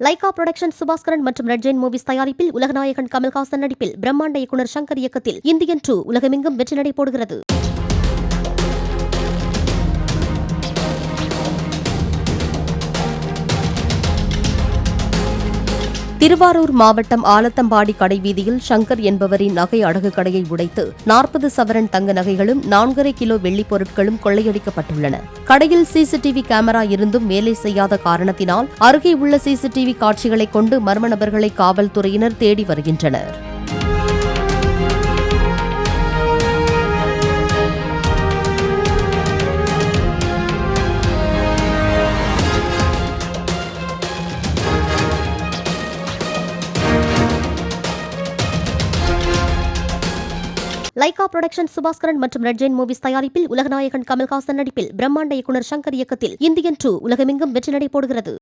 Lyca production Subaskaran மற்றும் red Jain movies தயாரிப்பில் உலகநாயகன் கமல்ஹாசன் நடிப்பில் பிரம்மாண்ட இயக்குனர் சங்கர் இயக்கத்தில் இந்தியன் 2 உலகமெங்கும் வெற்றி நடை போடுகிறது. திருவாரூர் மாவட்டம் ஆலத்தம்பாடி கடைவீதியில் சங்கர் என்பவரின் நகை அடகு கடையை உடைத்து 40 சவரன் தங்க நகைகளும் 4.5 கிலோ வெள்ளிப் பொருட்களும் கொள்ளையடிக்கப்பட்டுள்ளன. கடையில் சிசிடிவி கேமரா இருந்தும் வேலை செய்யாத காரணத்தினால் அருகே உள்ள சிசிடிவி காட்சிகளைக் கொண்டு மர்ம நபர்களை காவல்துறையினர் தேடி வருகின்றனர். லைகா புரொடக்ஷன் சுபாஸ்கரன் மற்றும் ரெட் ஜெயின் மூவிஸ் தயாரிப்பில் உலகநாயகன் கமல்ஹாசன் நடிப்பில் பிரம்மாண்ட இயக்குனர் சங்கர் இயக்கத்தில் இந்தியன் 2 உலகமெங்கும் வெற்றி நடை போடுகிறது.